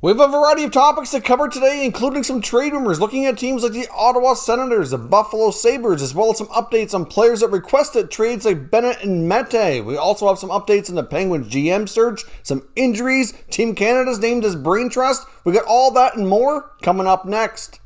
We have a variety of topics to cover today, including some trade rumors, looking at teams like the Ottawa Senators, the Buffalo Sabres, as well as some updates on players that requested trades like Bennett and Mete. We also have some updates on the Penguins GM search, some injuries, Team Canada's named as Brain Trust. We got all that and more coming up next.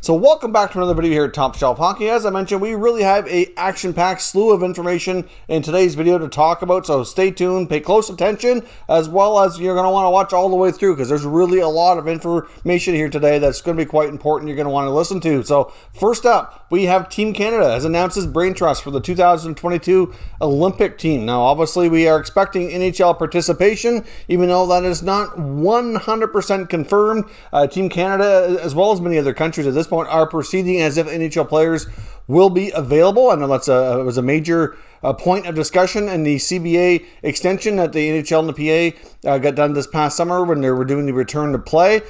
So welcome back to another video here at Top Shelf Hockey. As I mentioned, we really have a action-packed slew of information in today's video to talk about, so stay tuned, pay close attention, as well as you're going to want to watch all the way through because there's really a lot of information here today that's going to be quite important you're going to want to listen to. So first up, we have Team Canada has announced its brain trust for the 2022 Olympic team. Now, obviously, we are expecting NHL participation, even though that is not 100% confirmed. Team Canada, as well as many other countries at this point, are proceeding as if NHL players will be available. I know that's was a major point of discussion in the CBA extension that the NHL and the PA got done this past summer when they were doing the return to play.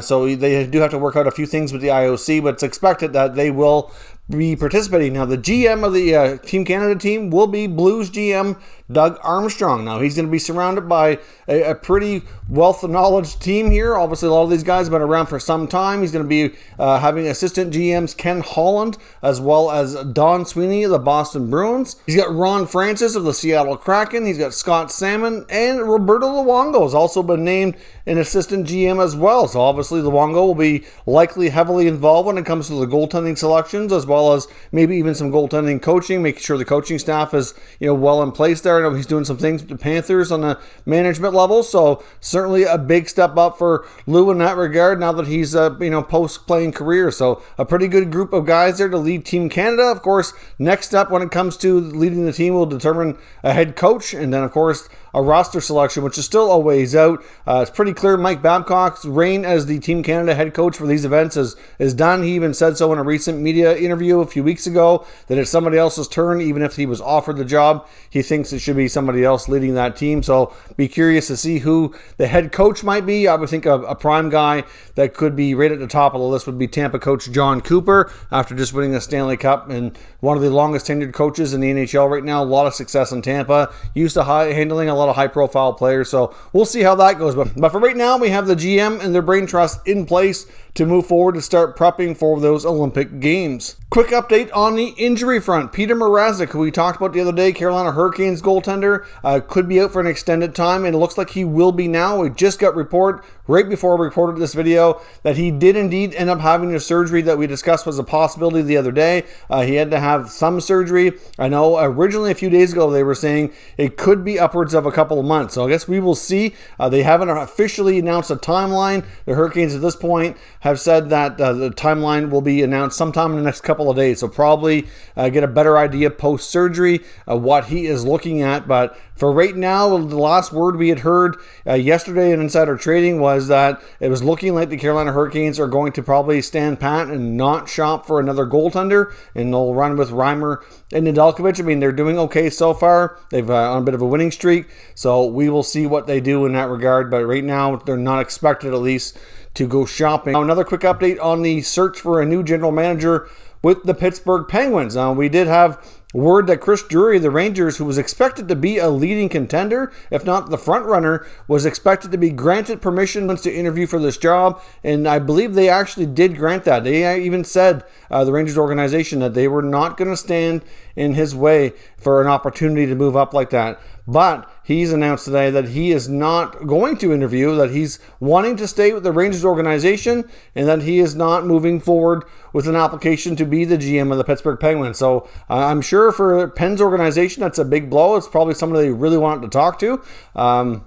So they do have to work out a few things with the IOC, but it's expected that they will be participating. Now, the GM of the Team Canada team will be Blues GM Doug Armstrong. Now, he's going to be surrounded by a pretty wealth of knowledge team here. Obviously, a lot of these guys have been around for some time. He's going to be having assistant GMs Ken Holland, as well as Don Sweeney of the Boston Bruins. He's got Ron Francis of the Seattle Kraken. He's got Scott Salmon, and Roberto Luongo has also been named an assistant GM as well. So obviously, Luongo will be likely heavily involved when it comes to the goaltending selections, as well as maybe even some goaltending coaching, making sure the coaching staff is well in place there. I know he's doing some things with the Panthers on the management level, so certainly a big step up for Lou in that regard now that he's post-playing career. So a pretty good group of guys there to lead Team Canada. Of course, next step when it comes to leading the team will determine a head coach, and then of course a roster selection, which is still a ways out. It's pretty clear Mike Babcock's reign as the Team Canada head coach for these events is done. He even said so in a recent media interview a few weeks ago that it's somebody else's turn. Even if he was offered the job, he thinks it should be somebody else leading that team. So be curious to see who the head coach might be. I would think a prime guy that could be right at the top of the list would be Tampa coach John Cooper, after just winning a Stanley Cup and one of the longest tenured coaches in the NHL right now. A lot of success in Tampa, used to handling a lot of high profile players. So we'll see how that goes. But for right now, we have the GM and their brain trust in place to move forward to start prepping for those Olympic Games. Quick update on the injury front. Peter Mrazek, who we talked about the other day, Carolina Hurricanes goaltender, could be out for an extended time, and it looks like he will be now. We just got report right before we recorded this video that he did indeed end up having a surgery that we discussed was a possibility the other day. He had to have some surgery. I know originally a few days ago they were saying it could be upwards of a couple of months. So I guess we will see. They haven't officially announced a timeline. The Hurricanes at this point have said that the timeline will be announced sometime in the next couple of days. So probably get a better idea post-surgery what he is looking at. But for right now, the last word we had heard yesterday in Insider Trading was that it was looking like the Carolina Hurricanes are going to probably stand pat and not shop for another goaltender, and they'll run with Reimer and Nedeljkovic. I mean, they're doing okay so far. They've on a bit of a winning streak, so we will see what they do in that regard. But right now, they're not expected, at least, to go shopping. Now, another quick update on the search for a new general manager with the Pittsburgh Penguins. Now, we did have word that Chris Drury, the Rangers, who was expected to be a leading contender, if not the front runner, was expected to be granted permission to interview for this job, and I believe they actually did grant that. They even said, the Rangers organization, that they were not going to stand in his way for an opportunity to move up like that. But he's announced today that he is not going to interview, that he's wanting to stay with the Rangers organization, and that he is not moving forward with an application to be the GM of the Pittsburgh Penguins. So I'm sure for Penn's organization, that's a big blow. It's probably somebody they really wanted to talk to. One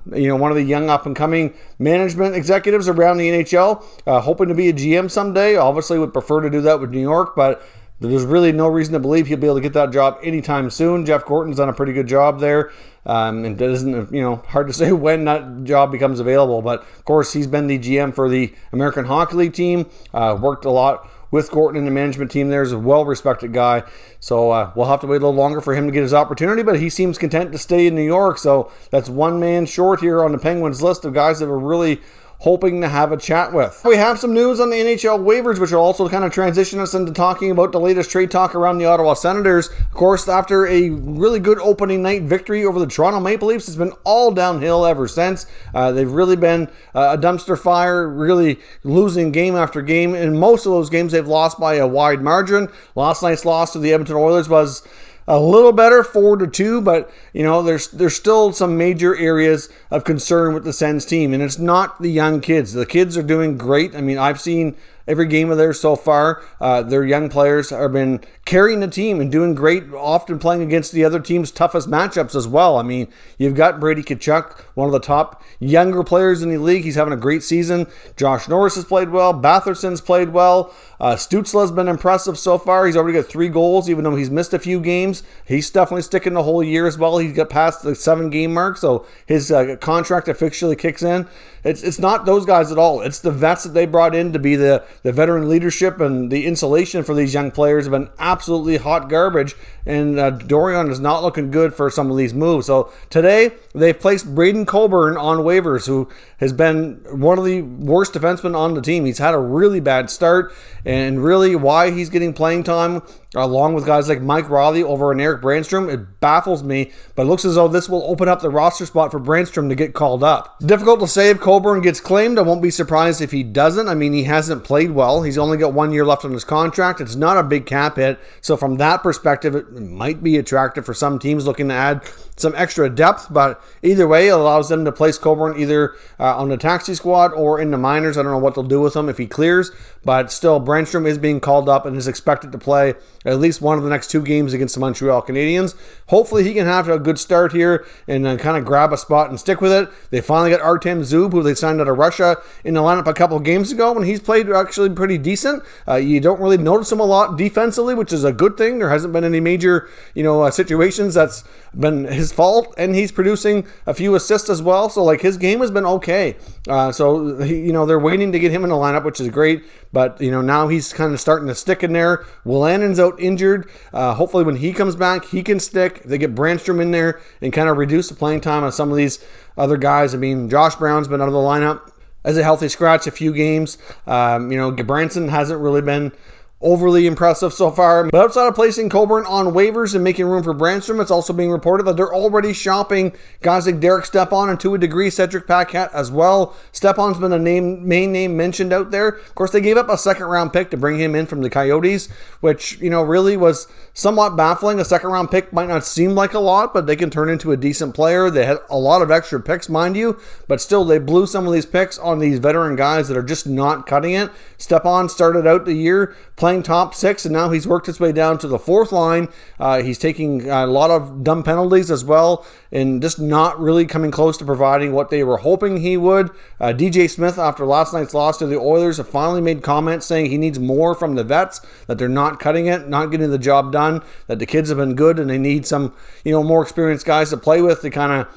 of the young up-and-coming management executives around the NHL, hoping to be a GM someday. Obviously would prefer to do that with New York, but there's really no reason to believe he'll be able to get that job anytime soon. Jeff Gorton's done a pretty good job there. And it isn't, hard to say when that job becomes available. But, of course, he's been the GM for the American Hockey League team. Worked a lot with Gorton and the management team there. Is a well-respected guy. So we'll have to wait a little longer for him to get his opportunity. But he seems content to stay in New York. So that's one man short here on the Penguins list of guys that are really hoping to have a chat with. We have some news on the NHL waivers, which will also kind of transition us into talking about the latest trade talk around the Ottawa Senators. Of course, after a really good opening night victory over the Toronto Maple Leafs, it's been all downhill ever since. They've really been a dumpster fire, really losing game after game. In most of those games, they've lost by a wide margin. Last night's loss to the Edmonton Oilers was a little better, 4-2, but there's still some major areas of concern with the Sens team, and it's not the young kids. The kids are doing great. I mean, I've seen every game of theirs so far. Their young players have been carrying the team and doing great, often playing against the other team's toughest matchups as well. I mean, you've got Brady Tkachuk, one of the top younger players in the league. He's having a great season. Josh Norris has played well. Batherson's played well. Stützle's been impressive so far. He's already got 3 goals, even though he's missed a few games. He's definitely sticking the whole year as well. He's got past the 7-game mark, so his contract officially kicks in. It's not those guys at all. It's the vets that they brought in to be the veteran leadership, and the insulation for these young players have been absolutely hot garbage, and Dorion is not looking good for some of these moves. So today, they placed Braydon Coburn on waivers, who has been one of the worst defensemen on the team. He's had a really bad start, and really why he's getting playing time along with guys like Mike Riley over an Eric Brandstrom, it baffles me, but it looks as though this will open up the roster spot for Brandstrom to get called up. It's difficult to say if Coburn gets claimed. I won't be surprised if he doesn't. I mean, he hasn't played well. He's only got 1 year left on his contract. It's not a big cap hit, so from that perspective, it might be attractive for some teams looking to add some extra depth, but either way, it allows them to place Coburn either on the taxi squad or in the minors. I don't know what they'll do with him if he clears, but still, Brandstrom is being called up and is expected to play at least one of the next 2 games against the Montreal Canadiens. Hopefully, he can have a good start here and kind of grab a spot and stick with it. They finally got Artem Zub, who they signed out of Russia, in the lineup a couple games ago, and he's played actually pretty decent. You don't really notice him a lot defensively, which is a good thing. There hasn't been any major, situations that's been his fault, and he's producing a few assists as well. So his game has been okay. They're waiting to get him in the lineup, which is great. But now he's kind of starting to stick in there. Willanen's out injured. Hopefully, when he comes back, he can stick. They get Brandstrom in there and kind of reduce the playing time on some of these other guys. I mean, Josh Brown's been out of the lineup as a healthy scratch a few games. Branson hasn't really been overly impressive so far. But outside of placing Coburn on waivers and making room for Brandstrom, it's also being reported that they're already shopping guys like Derek Stepan and to a degree Cedric Paquette as well. Stepan's been a main name mentioned out there. Of course, they gave up a second-round pick to bring him in from the Coyotes, which, really was somewhat baffling. A second-round pick might not seem like a lot, but they can turn into a decent player. They had a lot of extra picks, mind you, but still, they blew some of these picks on these veteran guys that are just not cutting it. Stepan started out the year playing top 6, and now he's worked his way down to the 4th line. He's taking a lot of dumb penalties as well, and just not really coming close to providing what they were hoping he would. DJ Smith, after last night's loss to the Oilers, have finally made comments saying he needs more from the vets, that they're not cutting it, not getting the job done, that the kids have been good, and they need some, more experienced guys to play with to kind of,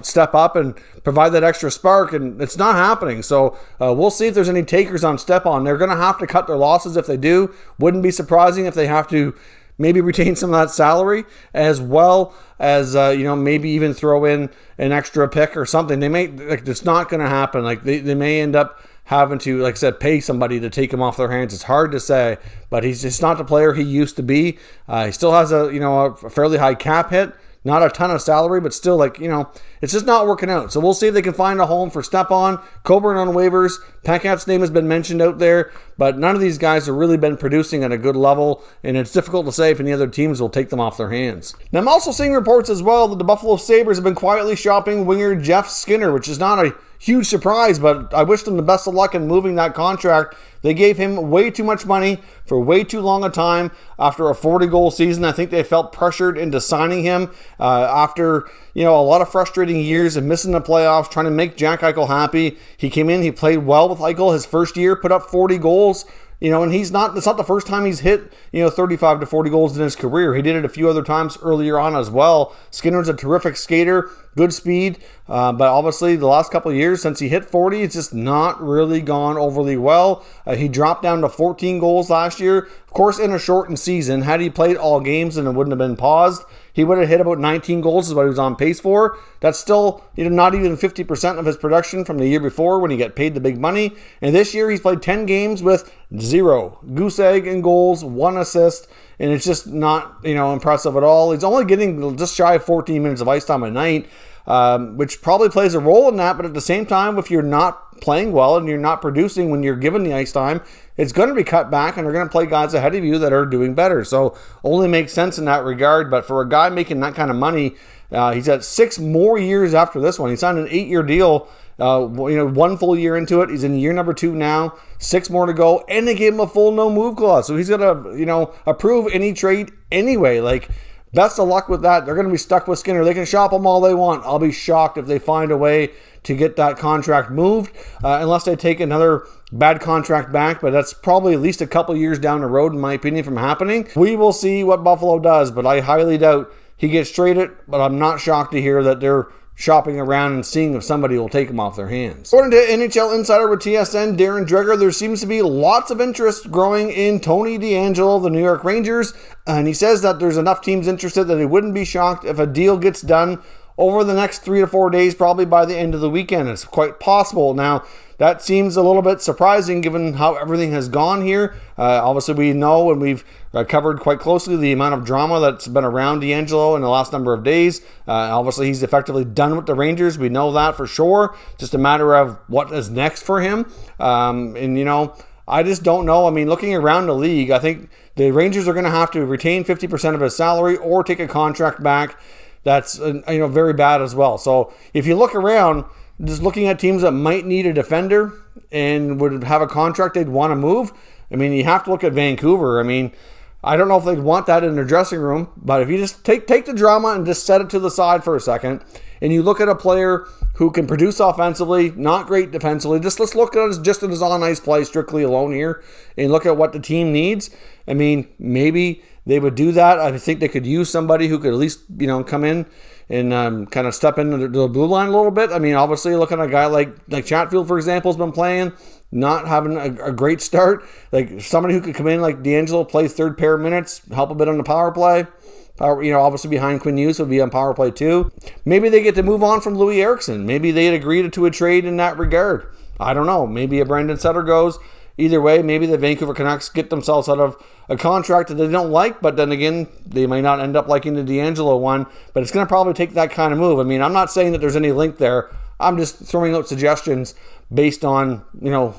step up and provide that extra spark, and it's not happening. So we'll see if there's any takers on Stepan. They're going to have to cut their losses if they do. Wouldn't be surprising if they have to maybe retain some of that salary, as well as maybe even throw in an extra pick or something. They may, it's not going to happen. They may end up having to, like I said, pay somebody to take him off their hands. It's hard to say, but he's just not the player he used to be. He still has a fairly high cap hit. Not a ton of salary, but still, it's just not working out. So we'll see if they can find a home for Stepan. Coburn on waivers. Paquette's name has been mentioned out there, but none of these guys have really been producing at a good level, and it's difficult to say if any other teams will take them off their hands. Now, I'm also seeing reports as well that the Buffalo Sabres have been quietly shopping winger Jeff Skinner, which is not a huge surprise, but I wish them the best of luck in moving that contract. They gave him way too much money for way too long a time after a 40-goal season. I think they felt pressured into signing him after a lot of frustrating years of missing the playoffs, trying to make Jack Eichel happy. He came in, he played well with Eichel. His first year, put up 40 goals. And it's not the first time he's hit, 35 to 40 goals in his career. He did it a few other times earlier on as well. Skinner's a terrific skater, good speed, but obviously the last couple of years since he hit 40, it's just not really gone overly well. He dropped down to 14 goals last year. Of course, in a shortened season, had he played all games, then it wouldn't have been paused. he would have hit about 19 goals is what he was on pace for. That's still, not even 50% of his production from the year before when he got paid the big money. And this year he's played 10 games with 0 goose egg in goals, 1 assist, and it's just not, impressive at all. He's only getting just shy of 14 minutes of ice time a night, which probably plays a role in that. But at the same time, if you're not playing well and you're not producing when you're given the ice time, it's going to be cut back, and they're going to play guys ahead of you that are doing better. So only makes sense in that regard. But for a guy making that kind of money, he's got 6 more years after this one. He signed an 8-year deal. 1 full year into it. He's in year number 2 now. 6 more to go, and they gave him a full no move clause. So he's gonna, approve any trade anyway. Like, best of luck with that. They're gonna be stuck with Skinner. They can shop him all they want. I'll be shocked if they find a way to get that contract moved, unless they take another bad contract back. But that's probably at least a couple years down the road, in my opinion, from happening. We will see what Buffalo does, but I highly doubt he gets traded. But I'm not shocked to hear that they're shopping around and seeing if somebody will take him off their hands. According to NHL Insider with TSN, Darren Dreger, there seems to be lots of interest growing in Tony Deangelo of the New York Rangers, and he says that there's enough teams interested that he wouldn't be shocked if a deal gets done over the next 3 to 4 days, probably by the end of the weekend. It's quite possible. Now, that seems a little bit surprising given how everything has gone here. Obviously, we know, and we've covered quite closely, the amount of drama that's been around Deangelo in the last number of days. Obviously, he's effectively done with the Rangers. We know that for sure. Just a matter of what is next for him. I just don't know. I mean, looking around the league, I think the Rangers are going to have to retain 50% of his salary or take a contract back. That's very bad as well. So if you look around, just looking at teams that might need a defender and would have a contract they'd want to move, I mean, you have to look at Vancouver. I mean, I don't know if they'd want that in their dressing room, but if you just take the drama and just set it to the side for a second, and you look at a player who can produce offensively, not great defensively, let's look at it just as on-ice play strictly alone here, and look at what the team needs. I mean, maybe they would do that. I think they could use somebody who could at least, come in and kind of step into the blue line a little bit. I mean, obviously, looking at a guy like Chatfield, for example, has been playing, not having a great start. Like somebody who could come in like Deangelo, play third pair minutes, help a bit on the power play. Obviously behind Quinn Hughes would be on power play too. Maybe they get to move on from Louis Eriksson. Maybe they'd agree to a trade in that regard. I don't know. Maybe a Brandon Sutter goes. Either way, maybe the Vancouver Canucks get themselves out of a contract that they don't like, but then again, they may not end up liking the Deangelo one, but it's going to probably take that kind of move. I mean, I'm not saying that there's any link there. I'm just throwing out suggestions based on,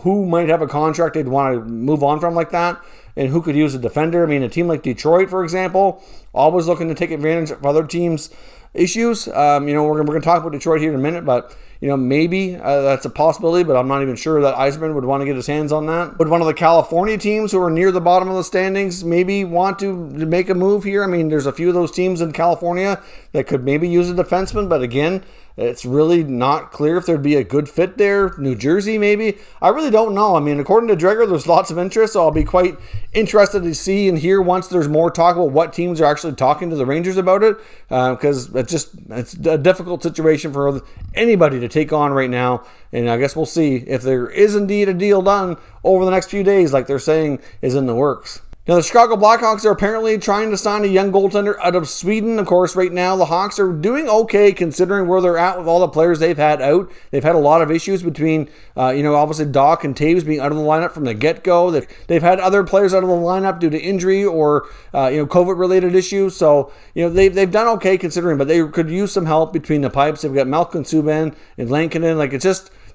who might have a contract they'd want to move on from like that and who could use a defender. I mean, a team like Detroit, for example, always looking to take advantage of other teams' issues. We're going to talk about Detroit here in a minute, but maybe that's a possibility, but I'm not even sure that Yzerman would want to get his hands on that. Would one of the California teams who are near the bottom of the standings maybe want to make a move here? I mean, there's a few of those teams in California that could maybe use a defenseman, but again, it's really not clear if there'd be a good fit there. New Jersey, maybe. I really don't know. I mean, according to Dreger, there's lots of interest, so I'll be quite interested to see and hear once there's more talk about what teams are actually talking to the Rangers about it, because it's a difficult situation for anybody to take on right now, and I guess we'll see if there is indeed a deal done over the next few days like they're saying is in the works. Now, the Chicago Blackhawks are apparently trying to sign a young goaltender out of Sweden. Of course, right now, the Hawks are doing okay considering where they're at with all the players they've had out. They've had a lot of issues between, obviously Doc and Taves being out of the lineup from the get-go. They've had other players out of the lineup due to injury or, COVID-related issues. So, they've done okay considering, but they could use some help between the pipes. They've got Malcolm Subban and Lankinen.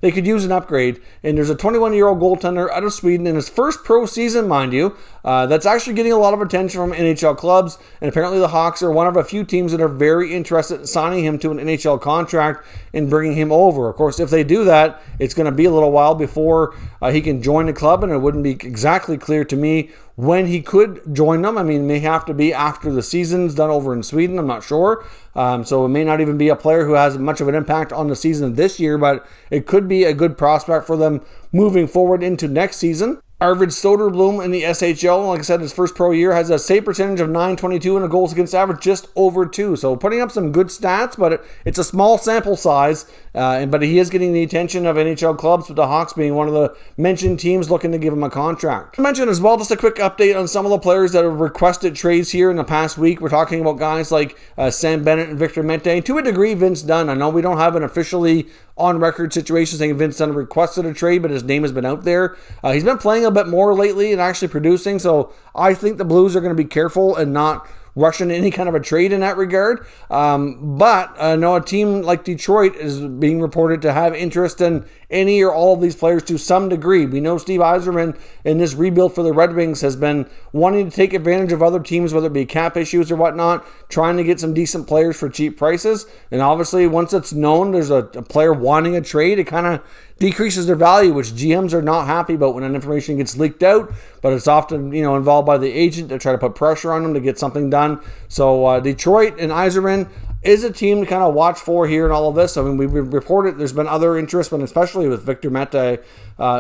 They could use an upgrade, and there's a 21-year-old goaltender out of Sweden in his first pro season, mind you, that's actually getting a lot of attention from NHL clubs, and apparently the Hawks are one of a few teams that are very interested in signing him to an NHL contract and bringing him over. Of course, if they do that, it's going to be a little while before he can join the club, and it wouldn't be exactly clear to me when he could join them. I mean, it may have to be after the season's done over in Sweden. I'm not sure. So it may not even be a player who has much of an impact on the season this year, but it could be a good prospect for them moving forward into next season. Arvid Soderblom in the SHL, like I said, his first pro year, has a save percentage of .922 and a goals against average just over 2. So putting up some good stats, but it's a small sample size. But he is getting the attention of NHL clubs, with the Hawks being one of the mentioned teams looking to give him a contract. I mentioned as well, just a quick update on some of the players that have requested trades here in the past week. We're talking about guys like Sam Bennett and Victor Mete. To a degree, Vince Dunn. I know we don't have an officially on-record situation saying Vince Dunn requested a trade, but his name has been out there. He's been playing a bit more lately and actually producing, so I think the Blues are going to be careful and not rushing any kind of a trade in that regard. But I know a team like Detroit is being reported to have interest in any or all of these players to some degree. We know Steve Yzerman in this rebuild for the Red Wings has been wanting to take advantage of other teams, whether it be cap issues or whatnot, trying to get some decent players for cheap prices. And obviously, once it's known there's a player wanting a trade, it kind of decreases their value, which GMs are not happy about when that information gets leaked out. But it's often, involved by the agent to try to put pressure on them to get something done. So Detroit and Yzerman is a team to kind of watch for here and all of this. I mean, we've reported there's been other interest, but especially with Victor Mete.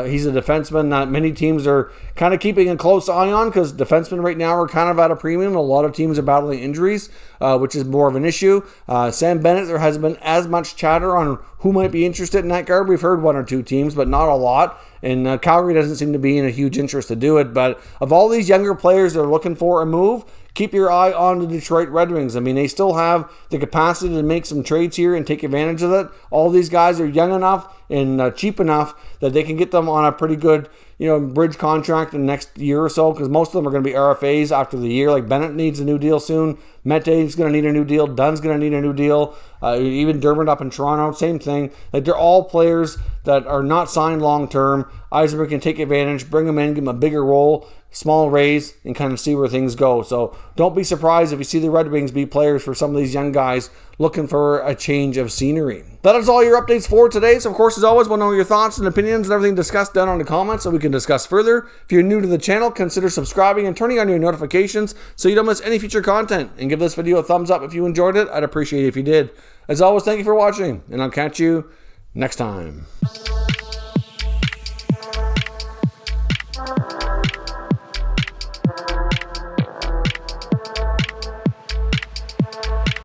He's a defenseman that many teams are kind of keeping a close eye on, because defensemen right now are kind of at a premium. A lot of teams are battling injuries, which is more of an issue. Sam Bennett, there hasn't been as much chatter on who might be interested in that guard. We've heard one or two teams, but not a lot. And Calgary doesn't seem to be in a huge interest to do it. But of all these younger players that are looking for a move, keep your eye on the Detroit Red Wings. I mean, they still have the capacity to make some trades here and take advantage of it. All these guys are young enough and cheap enough that they can get them on a pretty good, bridge contract in the next year or so, because most of them are going to be RFAs after the year. Like Bennett needs a new deal soon. Mete's going to need a new deal. Dunn's going to need a new deal. Even Dermott up in Toronto, same thing. Like, they're all players that are not signed long term. Eisenberg can take advantage, bring them in, give them a bigger role, small raise, and kind of see where things go. So don't be surprised if you see the Red Wings be players for some of these young guys looking for a change of scenery. That is all your updates for today. So, of course, as always, want to know your thoughts and opinions and everything discussed down in the comments so we can discuss further. If you're new to the channel, consider subscribing and turning on your notifications so you don't miss any future content. And give this video a thumbs up if you enjoyed it. I'd appreciate it if you did. As always, thank you for watching, and I'll catch you next time.